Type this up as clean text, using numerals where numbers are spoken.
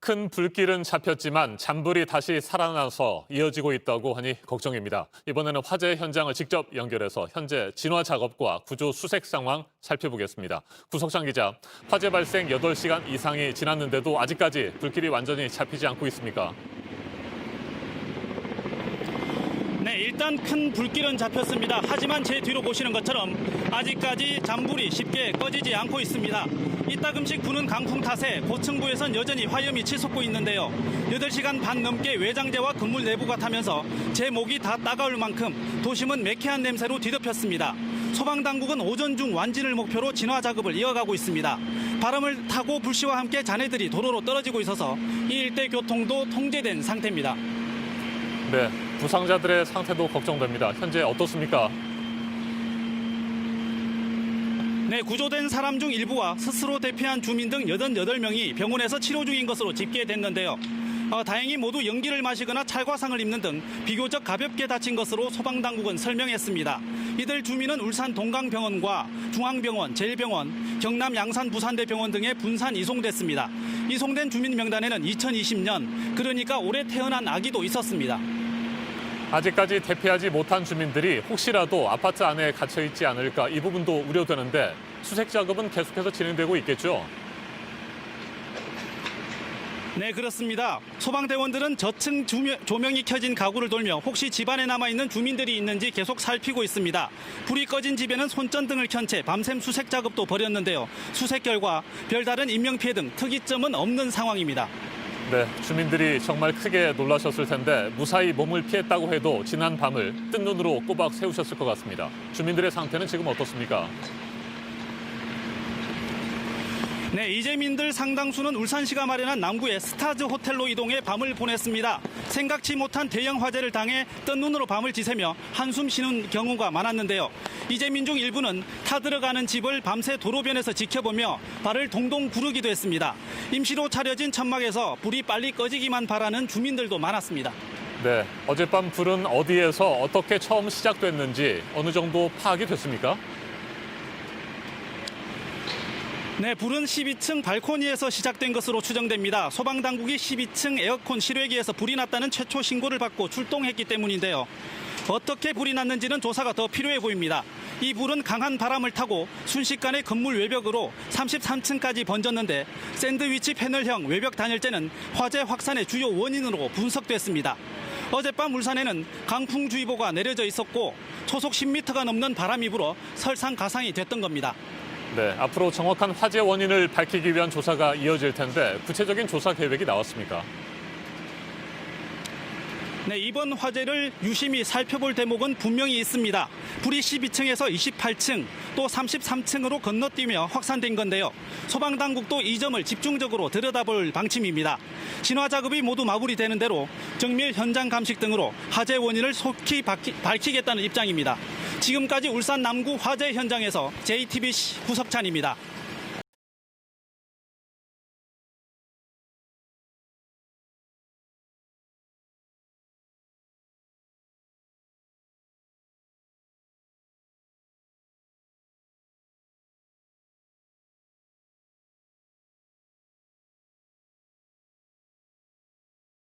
큰 불길은 잡혔지만 잔불이 다시 살아나서 이어지고 있다고 하니 걱정입니다. 이번에는 화재 현장을 직접 연결해서 현재 진화 작업과 구조 수색 상황 살펴보겠습니다. 구석장 기자, 화재 발생 8시간 이상이 지났는데도 아직까지 불길이 완전히 잡히지 않고 있습니까? 네, 일단 큰 불길은 잡혔습니다. 하지만 제 뒤로 보시는 것처럼 아직까지 잔불이 쉽게 꺼지지 않고 있습니다. 이따금씩 부는 강풍 탓에 고층부에선 여전히 화염이 치솟고 있는데요. 8시간 반 넘게 외장재와 건물 내부가 타면서 제 목이 다 따가울 만큼 도심은 매캐한 냄새로 뒤덮였습니다. 소방당국은 오전 중 완진을 목표로 진화 작업을 이어가고 있습니다. 바람을 타고 불씨와 함께 잔해들이 도로로 떨어지고 있어서 이 일대 교통도 통제된 상태입니다. 네, 부상자들의 상태도 걱정됩니다. 현재 어떻습니까? 네, 구조된 사람 중 일부와 스스로 대피한 주민 등 88명이 병원에서 치료 중인 것으로 집계됐는데요. 다행히 모두 연기를 마시거나 찰과상을 입는 등 비교적 가볍게 다친 것으로 소방당국은 설명했습니다. 이들 주민은 울산 동강병원과 중앙병원, 제일병원, 경남 양산 부산대병원 등에 분산 이송됐습니다. 이송된 주민 명단에는 2020년, 그러니까 올해 태어난 아기도 있었습니다. 아직까지 대피하지 못한 주민들이 혹시라도 아파트 안에 갇혀 있지 않을까 이 부분도 우려되는데 수색 작업은 계속해서 진행되고 있겠죠? 네, 그렇습니다. 소방대원들은 저층 조명이 켜진 가구를 돌며 혹시 집안에 남아있는 주민들이 있는지 계속 살피고 있습니다. 불이 꺼진 집에는 손전등을 켠 채 밤샘 수색 작업도 벌였는데요. 수색 결과 별다른 인명피해 등 특이점은 없는 상황입니다. 네, 주민들이 정말 크게 놀라셨을 텐데 무사히 몸을 피했다고 해도 지난 밤을 뜬 눈으로 꼬박 세우셨을 것 같습니다. 주민들의 상태는 지금 어떻습니까? 네, 이재민들 상당수는 울산시가 마련한 남구의 스타즈 호텔로 이동해 밤을 보냈습니다. 생각지 못한 대형 화재를 당해 뜬 눈으로 밤을 지새며 한숨 쉬는 경우가 많았는데요. 이재민 중 일부는 타들어가는 집을 밤새 도로변에서 지켜보며 발을 동동 구르기도 했습니다. 임시로 차려진 천막에서 불이 빨리 꺼지기만 바라는 주민들도 많았습니다. 네, 어젯밤 불은 어디에서 어떻게 처음 시작됐는지 어느 정도 파악이 됐습니까? 네, 불은 12층 발코니에서 시작된 것으로 추정됩니다. 소방당국이 12층 에어컨 실외기에서 불이 났다는 최초 신고를 받고 출동했기 때문인데요. 어떻게 불이 났는지는 조사가 더 필요해 보입니다. 이 불은 강한 바람을 타고 순식간에 건물 외벽으로 33층까지 번졌는데 샌드위치 패널형 외벽 단열재는 화재 확산의 주요 원인으로 분석됐습니다. 어젯밤 울산에는 강풍주의보가 내려져 있었고 초속 10m가 넘는 바람이 불어 설상가상이 됐던 겁니다. 네, 앞으로 정확한 화재 원인을 밝히기 위한 조사가 이어질 텐데 구체적인 조사 계획이 나왔습니까? 네, 이번 화재를 유심히 살펴볼 대목은 분명히 있습니다. 불이 12층에서 28층, 또 33층으로 건너뛰며 확산된 건데요. 소방당국도 이 점을 집중적으로 들여다볼 방침입니다. 진화 작업이 모두 마무리되는 대로 정밀 현장 감식 등으로 화재 원인을 속히 밝히겠다는 입장입니다. 지금까지 울산 남구 화재 현장에서 JTBC 구석찬입니다.